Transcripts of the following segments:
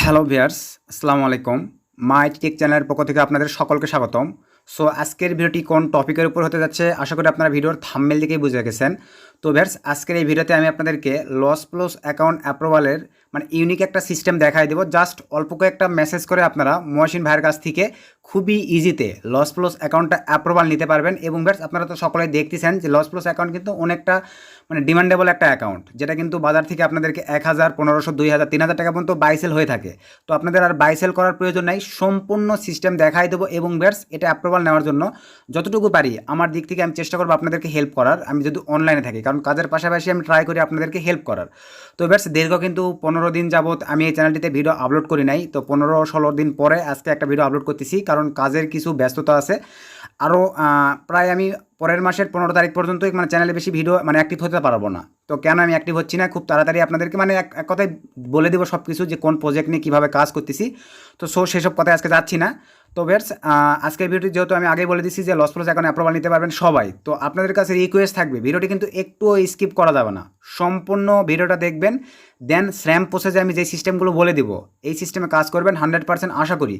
Hello viewers, আসসালামু আলাইকুম। মাই take চ্যানেলের পক্ষ থেকে আপনাদের সকলকে স্বাগতম। সো আজকের ভিডিওটি কোন টপিকের উপর হতে যাচ্ছে আশা করি আপনারা ভিডিওর থাম্বনেল দেখেই বুঝে গেছেন। তো ভিয়ার্স, আজকের এই ভিডিওতে আমি আপনাদেরকে লসপ্লস অ্যাকাউন্ট অ্যাপ্রুভালের ইউনিক একটা সিস্টেম দেখাই দেবো। জাস্ট অল্প কয়েকটা মেসেজ করে আপনারা মহসিন ভাইয়ের কাছ থেকে খুবই ইজিতে লসপ্লস অ্যাকাউন্টটা অ্যাপ্রুভাল নিতে পারবেন। এবং ভিয়ার্স, আপনারা তো সকলেই দেখতেছেন যে লসপ্লস অ্যাকাউন্ট কিন্তু অনেকটা ডিমান্ডেবল একটা অ্যাকাউন্ট, যেটা কিন্তু বাজার থেকে আপনাদেরকে 1000, 1500, 2000, 3000 টাকা পর্যন্ত বাইসেল হয়ে থাকে। তো আপনাদের আর বাইসেল করার প্রয়োজন নাই, সম্পূর্ণ সিস্টেম দেখাই দেবো। এবং ভিউয়ার্স, এটা অ্যাপ্রুভাল নেওয়ার জন্য যতটুকু পারি আমার দিক থেকে আমি চেষ্টা করবো আপনাদেরকে হেল্প করার, আমি যদি অনলাইনে থাকি, কারণ কাজের পাশাপাশি আমি ট্রাই করি আপনাদেরকে হেল্প করার। তো ভিউয়ার্স, দীর্ঘ কিন্তু 15 দিন যাবত আমি এই চ্যানেলটিতে ভিডিও আপলোড করি নাই। তো 15-16 দিন পরে আজকে একটা ভিডিও আপলোড করতেছি, কারণ কাজের কিছু ব্যস্ততা আছে। আরও প্রায় আমি পরের মাসের 15 তারিখ পর্যন্ত চ্যানেলে বেশি ভিডিও অ্যাক্টিভ হতে পারবো না। তো কেন আমি অ্যাক্টিভ হচ্ছি না, খুব তাড়াতাড়ি আপনাদেরকে এক কথায় বলে দেবো সব কিছু, যে কোন প্রজেক্ট নিয়ে কীভাবে কাজ করতেছি। তো সেসব কথায় আজকে যাচ্ছি না। তো ভিউয়ার্স, আজকের ভিডিওটি যেহেতু আমি আগেই বলে দিচ্ছি যে লসপ্লস অ্যাকাউন্ট অ্যাপ্রুভাল নিতে পারবেন সবাই, তো আপনাদের কাছে রিকোয়েস্ট থাকবে ভিডিওটি কিন্তু একটুও স্কিপ করা যাবে না, সম্পূর্ণ ভিডিওটা দেখবেন। দেন স্যাম প্রসেসে আমি যে সিস্টেমগুলো বলে দিব, এই সিস্টেমে কাজ করবেন 100% আশা করি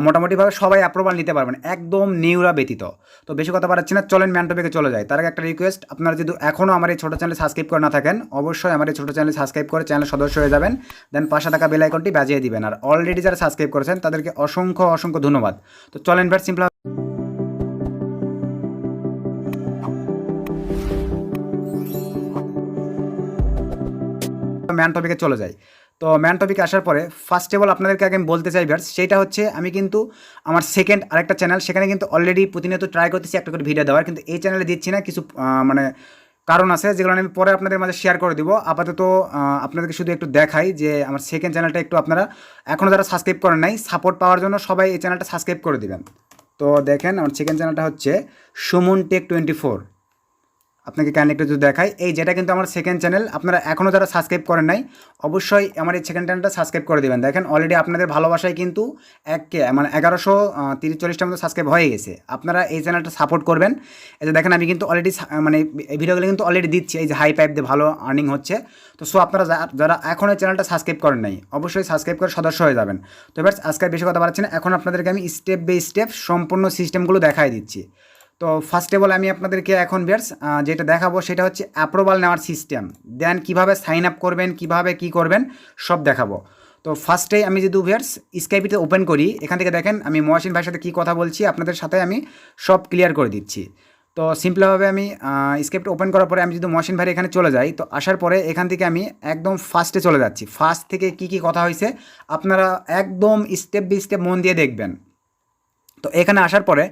মোটামুটিভাবে সবাই অ্যাপ্রুভাল নিতে পারবেন, একদম নিউরা ব্যতীত। তো বেশি কথা বাড়াচ্ছি না, চলেন ম্যান টপিকে চলে যায়। তার আগে একটা রিকোয়েস্ট, আপনারা যদি এখনও আমার এই ছোটো চ্যানেল সাবস্ক্রাইব করে না থাকেন, অবশ্যই আমার এই ছোটো চ্যানেল সাবস্ক্রাইব করে চ্যানেল সদস্য হয়ে যাবেন। দেন পাশে থাকা বেল আইকনটি বাজিয়ে দিবেন। আর অলরেডি যারা সাবস্ক্রাইব করেছেন তাদেরকে অসংখ্য অসংখ্য ধন্যবাদ। তো চলেন ভেরি সিম্পল ম্যান টপিকে চলে যাই। তো ম্যান টপিকে আসার পরে ফার্স্ট অফ অল আপনাদেরকে আগে আমি বলতে চাই ভিউয়ার্স, সেটা হচ্ছে আমি কিন্তু আমার সেকেন্ড আরেকটা চ্যানেল, সেখানে কিন্তু অলরেডি প্রতিনিয়ত ট্রাই করতেছি একটা করে ভিডিও দেওয়ার, কিন্তু এই চ্যানেলে দিচ্ছি না। কিছু কারণ আছে, যেগুলো আমি পরে আপনাদের মাঝে শেয়ার করে দিব। আপাতত আপনাদেরকে শুধু একটু দেখাই যে আমার সেকেন্ড চ্যানেলটা একটু আপনারা এখনও যারা সাবস্ক্রাইব করেন নাই, সাপোর্ট পাওয়ার জন্য সবাই এই চ্যানেলটা সাবস্ক্রাইব করে দিবেন। তো দেখেন, আমার সেকেন্ড চ্যানেলটা হচ্ছে সুমন টেক 24। আপনাকে কাইন্ডলি একটু যদি দেখাই, এই যেটা কিন্তু আমার সেকেন্ড চ্যানেল। আপনারা এখনও যারা সাবস্ক্রাইব করেন নাই, অবশ্যই আমার এই সেকেন্ড চ্যানেলটা সাবস্ক্রাইব করে দেবেন। দেখেন, অলরেডি আপনাদের ভালোবাসায় কিন্তু 1130-40টার মতো সাবস্ক্রাইব হয়ে গেছে। আপনারা এই চ্যানেলটা সাপোর্ট করবেন। এই যে দেখেন, আমি কিন্তু অলরেডি এই ভিডিওগুলো কিন্তু অলরেডি দিচ্ছি, এই যে হাই পাইপ দিয়ে ভালো আর্নিং হচ্ছে। তো আপনারা যারা এখন এই চ্যানেলটা সাবস্ক্রাইব করেন নাই, অবশ্যই সাবস্ক্রাইব করে সদস্য হয়ে যাবেন। তো এবার আজকে বেশি কথা বাড়াচ্ছি না, এখন আপনাদেরকে আমি স্টেপ বাই স্টেপ সম্পূর্ণ সিস্টেমগুলো দেখাই দিচ্ছি। তো ফার্স্ট অফ অল আমি আপনাদেরকে এখন ভিউয়ার্স যেটা দেখাবো সেটা হচ্ছে অ্যাপ্রুভাল নেওয়ার সিস্টেম। দেন কীভাবে সাইন আপ করবেন, কীভাবে কী করবেন সব দেখাবো। তো ফার্স্টেই আমি যদি ভিউয়ার্স স্কাইপিতে ওপেন করি, এখান থেকে দেখেন আমি মহসিন ভাইয়ের সাথে কী কথা বলছি আপনাদের সাথে আমি সব ক্লিয়ার করে দিচ্ছি। তো সিম্পলভাবে আমি স্ক্রিপ্ট ওপেন করার পরে আমি যদি মহসিন ভাই এখানে চলে যাই, তো আসার পরে এখান থেকে আমি একদম ফার্স্টে চলে যাচ্ছি। ফার্স্ট থেকে কী কী কথা হয়েছে আপনারা একদম স্টেপ বাই স্টেপ মন দিয়ে দেখবেন। তো এখানে আসার পরে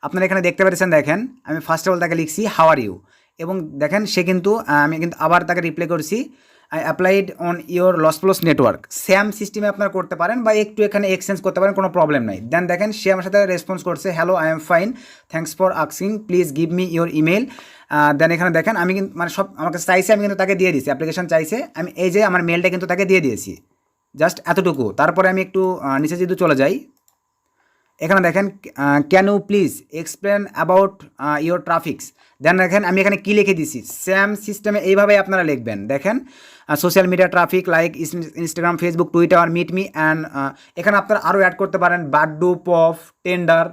আপনারা এখানে দেখতে পাচ্ছেন, দেখেন আমি ফার্স্ট অফ অল তাকে লিখছি হাউ আর ইউ, এবং দেখেন সে কিন্তু আমি কিন্তু আবার তাকে রিপ্লাই করছি I applied on your lossplus network. Same সিস্টেমে আপনারা করতে পারেন বা একটু এখানে এক্সচেঞ্জ করতে পারেন, কোনো প্রবলেম নাই। দেন দেখেন সে আমার সাথে রেসপন্স করছে, hello I am fine, thanks for asking, please give me your email. Then এখানে দেখেন আমি কিন্তু সব আমাকে চাইছে, আমি কিন্তু তাকে দিয়ে দিয়েছি, অ্যাপ্লিকেশন চাইছে, আমি এই যে আমার মেলটা কিন্তু তাকে দিয়ে দিয়েছি, জাস্ট এতটুকু। তারপরে আমি একটু নিচে যদি চলে যাই, এখানে দেখেন can you please explain about your traffics. Then দেখেন আমি এখানে কী লিখে দিছি, সেম সিস্টেমে এইভাবে আপনারা লিখবেন। দেখেন social media traffic like Instagram, Facebook, Twitter, meet me and এখানে আপনারা আরও অ্যাড করতে পারেন বাড্ডু, পফ, টেন্ডার,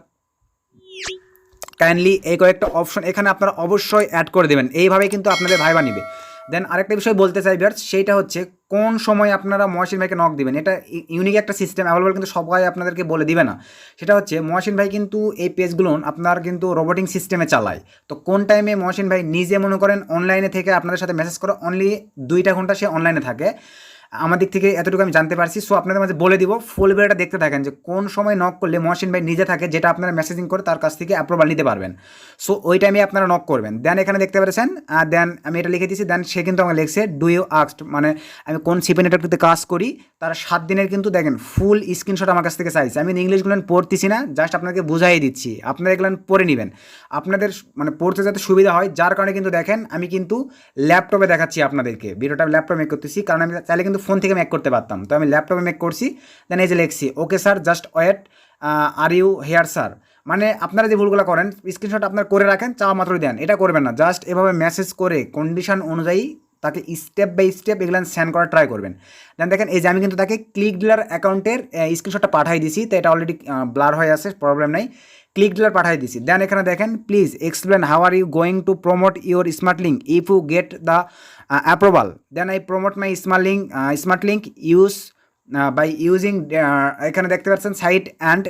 কাইন্ডলি, এই কয়েকটা অপশন এখানে আপনারা অবশ্যই অ্যাড করে দেবেন। এইভাবেই কিন্তু আপনাদের ভাইবা নিবে। দেন আরেকটা বিষয় বলতে চাই ভিউয়ার্স, সেইটা হচ্ছে কোন সময় আপনারা মহসিন ভাইকে নক দিবেন। এটা ইউনিক একটা সিস্টেম, অ্যাভেলেবল কিন্তু সবাই আপনাদেরকে বলে দিবে না। সেটা হচ্ছে মহসিন ভাই কিন্তু এই পেজগুলো আপনার কিন্তু রোবোটিং সিস্টেমে চালায়। তো কোন টাইমে মহসিন ভাই নিজে মনে করেন অনলাইনে থেকে আপনাদের সাথে মেসেজ করে, অনলি 2টা ঘন্টা সে অনলাইনে থাকে, আমার দিক থেকে এতটুকু আমি জানতে পারছি। সো আপনাদের মাঝে বলে দিব, ফুল ভিডিওটা দেখতে থাকেন যে কোন সময় নক করলে মহসিন ভাই নিজে থাকে, যেটা আপনারা মেসেজিং করে তার কাছ থেকে অ্যাপ্রুভাল নিতে পারবেন। সো ওই টাইমে আপনারা নক করবেন। দেন এখানে দেখতে পাচ্ছেন, দেন আমি এটা লিখে দিয়েছি। দেন সে কিন্তু আমাকে লিখছে ডু ইউ আস্কড, আমি কোন সিপে নেটওয়ার্কতে কাজ করি, তার 7 দিনের কিন্তু দেখেন ফুল স্ক্রিনশট আমার কাছ থেকে চাইছে। আমি ইংলিশগুলো পড়তেছি না, জাস্ট আপনাকে বুঝাই দিচ্ছি, আপনারা এগুলো পড়ে নেবেন, আপনাদের পড়তে যাতে সুবিধা হয়। যার কারণে কিন্তু দেখেন আমি কিন্তু ল্যাপটপে দেখাচ্ছি আপনাদেরকে, ভিডিওটা ল্যাপটপে মেক করতেছি, কারণ আমি চাইলে কিন্তু ফোন থেকে মেক করতে পারতাম, তো আমি ল্যাপটপে মেক করছি। দেন এই যে লিখছি okay sir just wait, are you here sir. আপনারা যে ভুলগুলো করেন, স্ক্রিনশট আপনার করে রাখেন, চাওয়া মাত্রই দেন, এটা করবেন না। জাস্ট এভাবে মেসেজ করে কন্ডিশন অনুযায়ী তাকে স্টেপ বাই স্টেপ এগুলো সেন্ড করার ট্রাই করবেন। দেন দেখেন এই যে আমি কিন্তু তাকে ক্লিক ডিলার অ্যাকাউন্টের স্ক্রিনশটটা পাঠিয়ে দিছি, তো এটা অলরেডি ব্লার হয়ে আছে, প্রবলেম নাই। ক্লিক ডিলার পাঠিয়ে দিছি। দেন এখানে দেখেন please explain how are you going to promote your smart link if you get the approval. Then I promote my smart link use by using, এখানে দেখতে পাচ্ছেন site and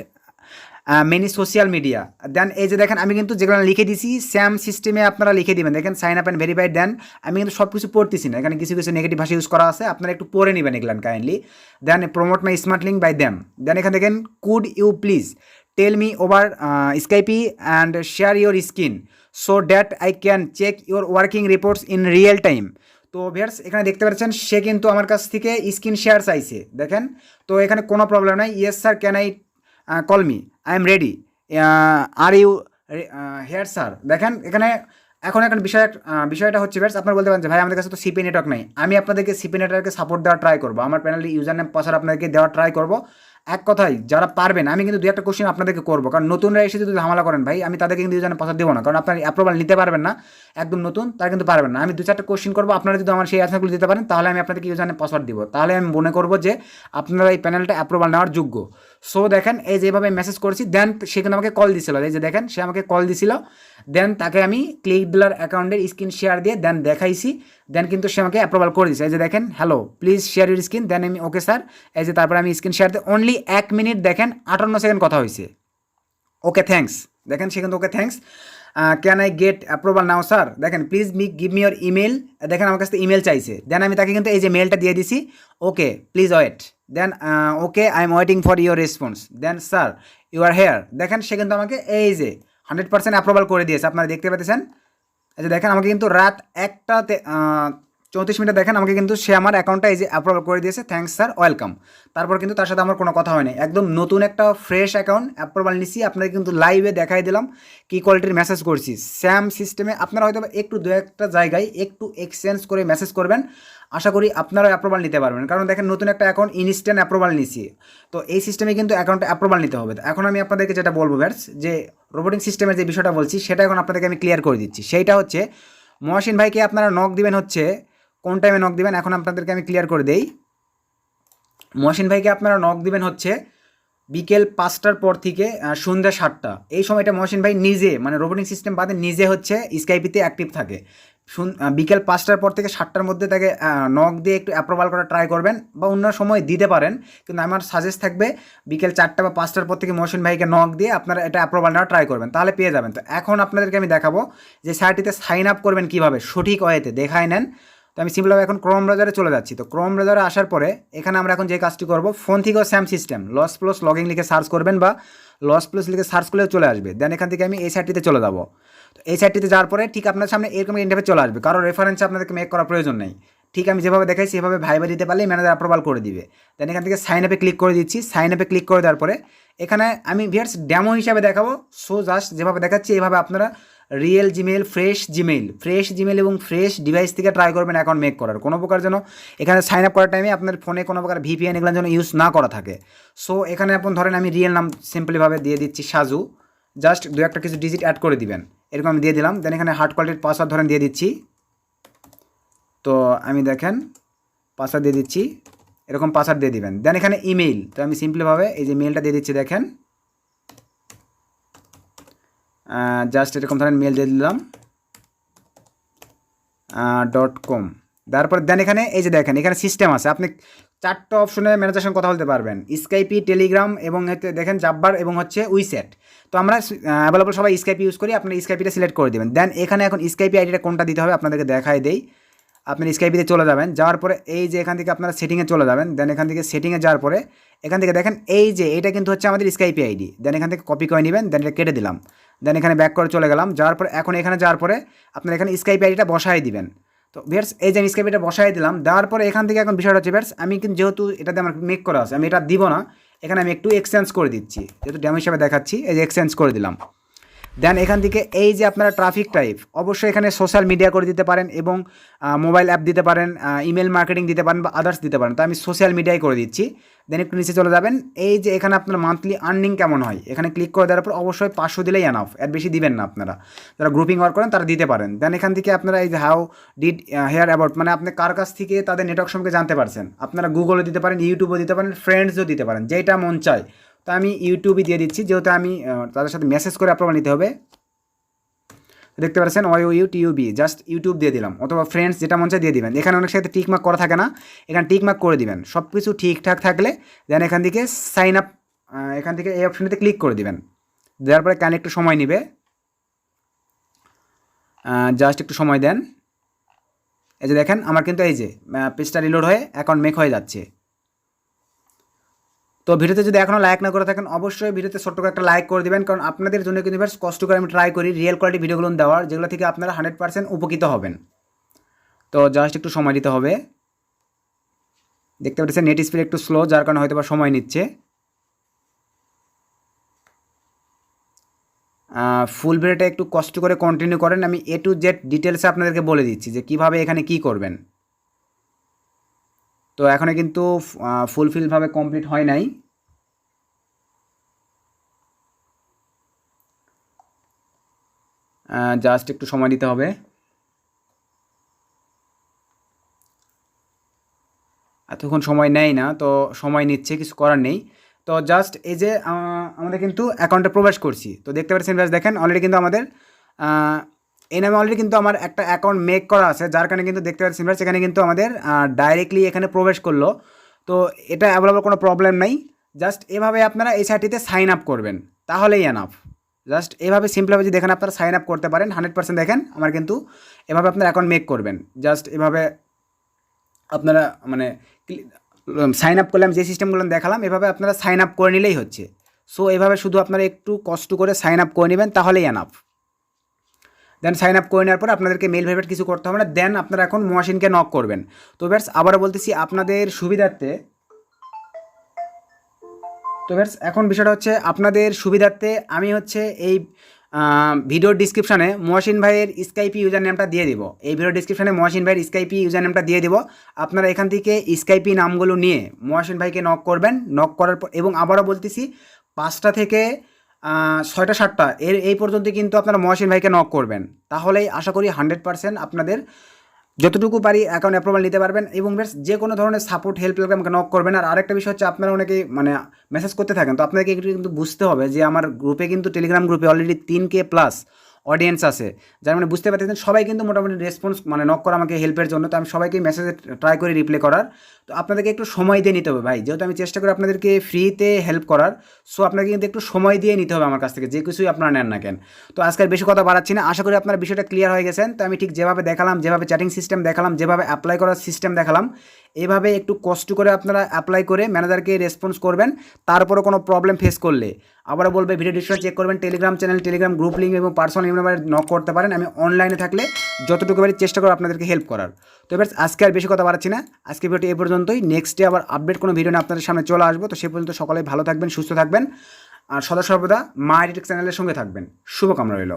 many social media. Then এই যে দেখেন আমি কিন্তু যেগুলো লিখে দিছি স্যাম সিস্টেমে আপনারা লিখে দিবেন। দেখেন সাইন আপ অ্যান্ড ভেরিফাইড। দেন আমি কিন্তু সব কিছু পড়তেছি না, এখানে কিছু কিছু নেগেটিভ ভাষা ইউজ করা আছে, আপনারা একটু পড়ে নেবেন এগুলান kindly. Then promote my smart link by them. Then এখানে দেখেন could you please tell me over Skype and share your screen so that I can check your working reports in real time. তো viewers এখানে দেখতে পাচ্ছেন সে কিন্তু আমার কাছ থেকে স্ক্রিন শেয়ার চাইছে, দেখেন। তো এখানে কোনো প্রবলেম নাই। Yes sir can I call me, I am ready, are you here sir. দেখেন এখানে এখন বিষয়টা হচ্ছে ভিউয়ার্স, আপনারা বলতে পারেন যে ভাই আমাদের কাছে তো সিপি নেটওয়ার্ক নাই। আমি আপনাদেরকে সিপি নেটওয়ার্কে সাপোর্ট দেওয়ার ট্রাই করবো, আমার প্যানেলে ইউজার নেম পাসওয়ার্ড আপনাদেরকে দেওয়ার ট্রাই করবো। এক কথায় যারা পারবেন, আমি কিন্তু 2-1 কোশ্চেন আপনাদেরকে করবো, কারণ নতুনরা এসে যদি ঝামেলা করেন ভাই, আমি তাদেরকে কিন্তু ইউজার নেম পাসওয়ার্ড দেবো না, কারণ আপনার অ্যাপ্রুভাল নিতে পারবেন না। একদম নতুন তারা কিন্তু পারবেন না। আমি 2-4টা কোশ্চেন করবো, আপনারা যদি আমার সেই অ্যান্সারগুলো দিতে পারেন তাহলে আমি আপনাদেরকে ইউজার নেম পাসওয়ার্ড দিব, তাহলে আমি মনে করবো যে আপনারা এই প্যানেলটা অ্যাপ্রুভাল নেওয়ার যোগ্য। সো দেখেন এই যেভাবে মেসেজ করেছি, দেন সে কিন্তু আমাকে কল দিছিল। এই যে দেখেন সে আমাকে কল দিছিল। দেন তাকে আমি ক্লিক ডিলার অ্যাকাউন্টের স্ক্রিন শেয়ার দিয়ে দেন দেখাইছি। দেন কিন্তু সে আমাকে অ্যাপ্রুভাল করে দিয়েছে। এই যে দেখেন hello please share your screen. Then আমি ওকে স্যার। এই যে তারপরে আমি স্ক্রিন শেয়ার দিয়ে অনলি 1 মিনিট দেখেন 58 সেকেন্ড কথা হয়েছে। Okay thanks. দেখেন সে কিন্তু okay thanks, can I get approval now sir. দেখেন please give me your email. দেখেন আমার কাছ থেকে ইমেল চাইছে। দেন আমি তাকে কিন্তু এই যে মেলটা দিয়ে দিছি, okay please wait. Then okay I am waiting for your response. Then sir you are here. দেখেন সে কিন্তু আমাকে এই যে 100% অ্যাপ্রুভাল করে দিয়েছে, আপনারা দেখতে পাচ্ছেন। এই যে দেখেন আমাকে কিন্তু রাত 1:34 দেখেন আমাকে কিন্তু সে আমার অ্যাকাউন্টটা এই যে অ্যাপ্রুভাল করে দিয়েছে, থ্যাঙ্কস স্যার ওয়েলকাম। তারপর কিন্তু তার সাথে আমার কোনো কথা হয়নি, একদম নতুন একটা ফ্রেশ অ্যাকাউন্ট অ্যাপ্রুভাল নিছি। আপনাদের কিন্তু লাইভে দেখাই দিলাম কি কোয়ালিটির মেসেজ করছি স্যাম সিস্টেমে। আপনারা হয়তো একটু 2-1টা জায়গায় একটু এক্সচেঞ্জ করে মেসেজ করবেন, আশা করি আপনারা অ্যাপ্রুভাল নিতে পারবেন। কারণ দেখেন নতুন একটা অ্যাকাউন্ট ইনস্ট্যান্ট অ্যাপ্রুভাল নিছি, তো এই সিস্টেমে কিন্তু অ্যাকাউন্টে অ্যাপ্রুভাল নিতে হবে। এখন আমি আপনাদেরকে যেটা বলবো ব্যাটস, যে রোবোটিং সিস্টেমের যে বিষয়টা বলছি সেটা এখন আপনাদেরকে আমি ক্লিয়ার করে দিচ্ছি। সেইটা হচ্ছে মহসিন ভাইকে আপনারা নক দিবেন হচ্ছে কোন টাইমে নক দিবেন, এখন আপনাদেরকে আমি ক্লিয়ার করে দেই। মহসিন ভাইকে আপনারা নক দিবেন হচ্ছে বিকেল 5টার পর থেকে সন্ধ্যা 7টা। এই সময়টা মহসিন ভাই নিজে, মানে রোবোটিং সিস্টেম বাদে নিজে হচ্ছে স্কাইপিতে অ্যাক্টিভ থাকে। বিকেল 5টার পর থেকে 7টার মধ্যে তাকে নক দিয়ে একটু অ্যাপ্রুভাল করা ট্রাই করবেন, বা অন্য সময় দিতে পারেন, কিন্তু আমার সাজেস্ট থাকবে বিকেল 4টা বা 5টার পর থেকে মহসিন ভাইকে নক দিয়ে আপনারা এটা অ্যাপ্রুভাল নেওয়া ট্রাই করবেন, তাহলে পেয়ে যাবেন। তো এখন আপনাদেরকে আমি দেখাবো যে সাইটটিতে সাইন আপ করবেন কীভাবে সঠিক ওয়েতে, দেখাই নেন। তো আমি সিম্পলভাবে এখন ক্রোম ব্রাউজারে চলে যাচ্ছি। তো ক্রোম ব্রাউজারে আসার পরে এখানে আমরা এখন যে কাজটি করব, ফোন থেকেও স্যাম সিস্টেম লসপ্লস লগইন লিখে সার্চ করবেন, বা লসপ্লস লিখে সার্চ করলেও চলে আসবে। দেন এখান থেকে আমি এই সাইটটিতে চলে যাবো। তো এই সাইটটিতে যাওয়ার পরে ঠিক আপনার সামনে এরকম ইন্টারফেস চলে আসবে, কারো রেফারেন্সে আপনাদেরকে মেক করার প্রয়োজন নেই। ঠিক আমি যেভাবে দেখাইছি সেভাবে ভাইবা দিতে পারলেই ম্যানেজার অ্যাপ্রুভাল করে দিবে। দেন এখান থেকে সাইন আপে ক্লিক করে দিচ্ছি। সাইন আপে ক্লিক করে দেওয়ার পরে এখানে আমি ভিউয়ার্স ডেমো হিসাবে দেখাবো। সো জাস্ট যেভাবে দেখাচ্ছি এইভাবে আপনারা রিয়েল জিমেল, ফ্রেশ জিমেল এবং ফ্রেশ ডিভাইস থেকে ট্রাই করবেন অ্যাকাউন্ট মেক করার। কোনো প্রকার যেন এখানে সাইন আপ করার টাইমে আপনার ফোনে কোনো প্রকার ভিপিএন এগুলো যেন ইউজ না করা থাকে। সো এখানে আপনি ধরেন আমি রিয়েল নাম সিম্পলিভাবে দিয়ে দিচ্ছি সাজু, জাস্ট 2-1টা কিছু ডিজিট অ্যাড করে দিবেন, এরকম আমি দিয়ে দিলাম। দেন এখানে হার্ড কোয়ালিটির পাসওয়ার্ড ধরেন দিয়ে দিচ্ছি। তো আমি দেখেন পাসওয়ার্ড দিয়ে দিচ্ছি, এরকম পাসওয়ার্ড দিয়ে দিবেন। দেন এখানে ইমেইল, তো আমি সিম্পলিভাবে এই যে মেলটা দিয়ে দিচ্ছি, দেখেন জাস্ট এরকম ধরেন মেল দিয়ে দিলাম .com। তারপর দেন এখানে এই যে দেখেন এখানে সিস্টেম আছে, আপনি 4টা অপশনে ম্যানেজারের সঙ্গে কথা বলতে পারবেন, স্কাইপি, টেলিগ্রাম এবং দেখেন জাব্বার এবং হচ্ছে উইচ্যাট। তো আমরা অ্যাভেলেবল সবাই স্কাইপি ইউজ করি, আপনার স্কাইপিটা সিলেক্ট করে দেবেন। দেন এখানে এখন স্কাইপি আইডিটা কোনটা দিতে হবে আপনাদেরকে দেখাই দেই। আপনি স্কাইপিতে চলে যাবেন, যাওয়ার পরে এই যে এখান থেকে আপনারা সেটিংয়ে চলে যাবেন। দেন এখান থেকে সেটিংয়ে যাওয়ার পরে এখান থেকে দেখেন এই যে এটা কিন্তু হচ্ছে আমাদের স্কাইপি আইডি। দেন এখান থেকে কপি করে নেবেন, দেন এটা কেটে দিলাম। দেন এখানে ব্যাক করে চলে গেলাম। যাওয়ার পরে এখন এখানে যাওয়ার পরে আপনারা এখানে স্কাইপি আইডিটা বসাই দিবেন। তো ভিউয়ার্স এই যে আমি স্কাইপিটা বসাই দিলাম, দেওয়ার পরে এখান থেকে এখন বিষয়টা হচ্ছে ভিউয়ার্স আমি কিন্তু যেহেতু এটাতে আমার মেক করা আছে, আমি এটা দিব না, এখানে আমি একটু এক্সচেঞ্জ করে দিচ্ছি, যেহেতু ডেমো হিসাবে দেখাচ্ছি। এই যে এক্সচেঞ্জ করে দিলাম। দেন এখান থেকে এই যে আপনারা ট্রাফিক টাইপ অবশ্যই এখানে সোশ্যাল মিডিয়া করে দিতে পারেন, এবং মোবাইল অ্যাপ দিতে পারেন, ইমেল মার্কেটিং দিতে পারেন, বা আদার্স দিতে পারেন। তো আমি সোশ্যাল মিডিয়ায় করে দিচ্ছি। দেন একটু নিচে চলে যাবেন, এই যে এখানে আপনার মান্থলি আর্নিং কেমন হয় এখানে ক্লিক করে দেওয়ার পর অবশ্যই 500 দিলেই এনাফ, এর বেশি দিবেন না আপনারা, যারা গ্রুপিং ওয়ার্ক করেন তারা দিতে পারেন। দেন এখান থেকে আপনারা এই যে হাউ ডিড হেয়ার অ্যাবাউট, মানে আপনি কার কাছ থেকে তাদের নেটওয়ার্ক সম্পর্কে জানতে পারছেন, আপনারা গুগলে দিতে পারেন, ইউটিউবে দিতে পারেন, ফ্রেন্ডসও দিতে পারেন, যেটা মন চায়। তো আমি ইউটিউবে দিয়ে দিচ্ছি, যেহেতু আমি তাদের সাথে মেসেজ করে অ্যাপ্রুভাল নিতে হবে। দেখতে পাচ্ছেন OUTUB, জাস্ট ইউটিউব দিয়ে দিলাম, অথবা ফ্রেন্ডস, যেটা মন চায় দিয়ে দিবেন। এখানে অনেক সাথে টিক মার্ক করা থাকে না, এখানে টিক মার্ক করে দিবেন। সব কিছু ঠিকঠাক থাকলে দেন এখান থেকে সাইন আপ, এখান থেকে এই অপশনটিতে ক্লিক করে দিবেন। দেওয়ার পরে কেন একটু সময় নেবে, জাস্ট একটু সময় দেন। এই যে দেখেন আমার কিন্তু এই যে পেজটা রিলোড হয়ে অ্যাকাউন্ট মেক হয়ে যাচ্ছে। তো ভিডিওতে যদি এখনও লাইক না করে থাকেন অবশ্যই ভিডিওতে ছোট্ট করে একটা লাইক করে দেবেন, কারণ আপনাদের জন্য কিন্তু বেশ কষ্ট করে আমি ট্রাই করি রিয়েল কোয়ালিটি ভিডিওগুলো দেওয়ার, যেগুলো থেকে আপনারা 100% উপকৃত হবেন। তো জাস্ট একটু সময় দিতে হবে। দেখতে পাচ্ছেন নেট স্পিড একটু স্লো, যার কারণে হয়তো বা সময় নিচ্ছে। ফুল ভিডিওটা একটু কষ্ট করে কন্টিনিউ করেন, আমি A to Z ডিটেলসে আপনাদেরকে বলে দিচ্ছি যে কীভাবে এখানে কি করবেন। তো এখানে কিন্তু ফুলফিলভাবে কমপ্লিট হয় নাই। জাস্ট একটু সময় দিতে হবে। এতক্ষণ সময় নেয় না, তো সময় নিচ্ছে, কিছু করার নেই। তো জাস্ট এই যে আমাদের কিন্তু অ্যাকাউন্টে প্রবেশ করছি, তো দেখতে পাচ্ছেন ব্যাস দেখেন অলরেডি কিন্তু আমাদের এই নামে অলরেডি কিন্তু আমার একটা অ্যাকাউন্ট মেক করা আছে, যার কারণে কিন্তু দেখতে পাচ্ছেন ব্যাস এখানে কিন্তু আমাদের ডাইরেক্টলি এখানে প্রবেশ করলো। তো এটা অ্যাভেলেবল কোনো প্রবলেম নাই, জাস্ট এভাবে আপনারা এই সাইটটিতে সাইন আপ করবেন, তাহলেই এনাফ। জাস্ট এভাবে সিম্পলভাবে যদি দেখেন আপনারা সাইন আপ করতে পারেন 100%। দেখেন আমার কিন্তু এভাবে আপনারা অ্যাকাউন্ট মেক করবেন, জাস্ট এভাবে আপনারা মানে সাইন আপ করলাম, যে সিস্টেমগুলো দেখালাম এভাবে আপনারা সাইন আপ করে নিলেই হচ্ছে। সো এভাবে শুধু আপনারা একটু কষ্ট করে সাইন আপ করে নেবেন, তাহলেই এনাফ। দেন সাইন আপ করে নেওয়ার পর আপনাদেরকে মেল ভেরিফাইড কিছু করতে হবে না, দেন আপনারা এখন মহাসিনকে নক করবেন। তো ব্যাস আবারও বলতেছি আপনাদের সুবিধার্থে, তো ব্যাস এখন বিষয়টা হচ্ছে আপনাদের সুবিধার্থে আমি হচ্ছে এই ভিডিওর ডিসক্রিপশানে মহাসিন ভাইয়ের স্কাইপি ইউজার নেমটা দিয়ে দিব, এই ভিডিও ডিসক্রিপশানে মহাসিন ভাইয়ের স্কাইপি ইউজার নেমটা দিয়ে দিব। আপনারা এখান থেকে স্কাইপি নামগুলো নিয়ে মহাসিন ভাইকে নক করবেন, নক করার পর, এবং আবারও বলতেছি 5টা থেকে 6টা 7টা এই পর্যন্ত কিন্তু আপনারা মহাসিন ভাইকে নক করবেন, তাহলেই আশা করি 100% আপনাদের যতটুকু পারি অ্যাকাউন্ট অ্যাপ্রুভাল নিতে পারবেন। এবং বেশ যে কোনো ধরনের সাপোর্ট হেল্প লাগলে আমাকে নক করবেন। আর আরেকটা বিষয় হচ্ছে আপনারা অনেকে মানে মেসেজ করতে থাকেন, তো আপনাকে একটু কিন্তু বুঝতে হবে যে আমার গ্রুপে কিন্তু টেলিগ্রাম গ্রুপে অলরেডি 3K প্লাস অডিয়েন্স আছে, যার মানে বুঝতে পারতেছেন সবাই কিন্তু মোটামুটি রেসপন্স মানে নক করা আমাকে হেল্পের জন্য। তো আমি সবাইকে মেসেজে ট্রাই করি রিপ্লাই করার। তো আপনাদেরকে একটু সময় দিয়ে নিতে হবে ভাই, যেহেতু আমি চেষ্টা করি আপনাদেরকে ফ্রিতে হেল্প করার। সো আপনাকে কিন্তু একটু সময় দিয়ে নিতে হবে আমার কাছ থেকে, যে কিছুই আপনারা নেন না কেন। তো আজকের বেশি কথা বাড়াচ্ছি না, আশা করি আপনার বিষয়টা ক্লিয়ার হয়ে গেছেন। তো আমি ঠিক যেভাবে দেখালাম, যেভাবে চ্যাটিং সিস্টেম দেখালাম, যেভাবে অ্যাপ্লাই করার সিস্টেম দেখালাম, এভাবে একটু কষ্ট করে আপনারা অ্যাপ্লাই করে ম্যানেজারকে রেসপন্স করবেন। তারপরে কোনো প্রবলেম ফেস করলে আবারও বলবে ভিডিও ডিসক্রিপশন চেক করবেন, Telegram channel, Telegram group link এবং পার্সোনাল নাম্বারে নক করতে পারেন। আমি অনলাইনে থাকলে যতটুকু পারি চেষ্টা করব আপনাদেরকে হেল্প করার। তো এবার আজকে আর বেশি কথা বাড়াচ্ছি না, আজকে ভিডিওটি এই পর্যন্তই। নেক্সটে আবার আপডেট কোনো ভিডিও নিয়ে আপনাদের সামনে চলে আসবো। তো সে পর্যন্ত সকলেই ভালো থাকবেন, সুস্থ থাকবেন, আর সদা সর্বদা মা এডিটেক চ্যানেলের সঙ্গে থাকবেন। শুভকামনা রইল।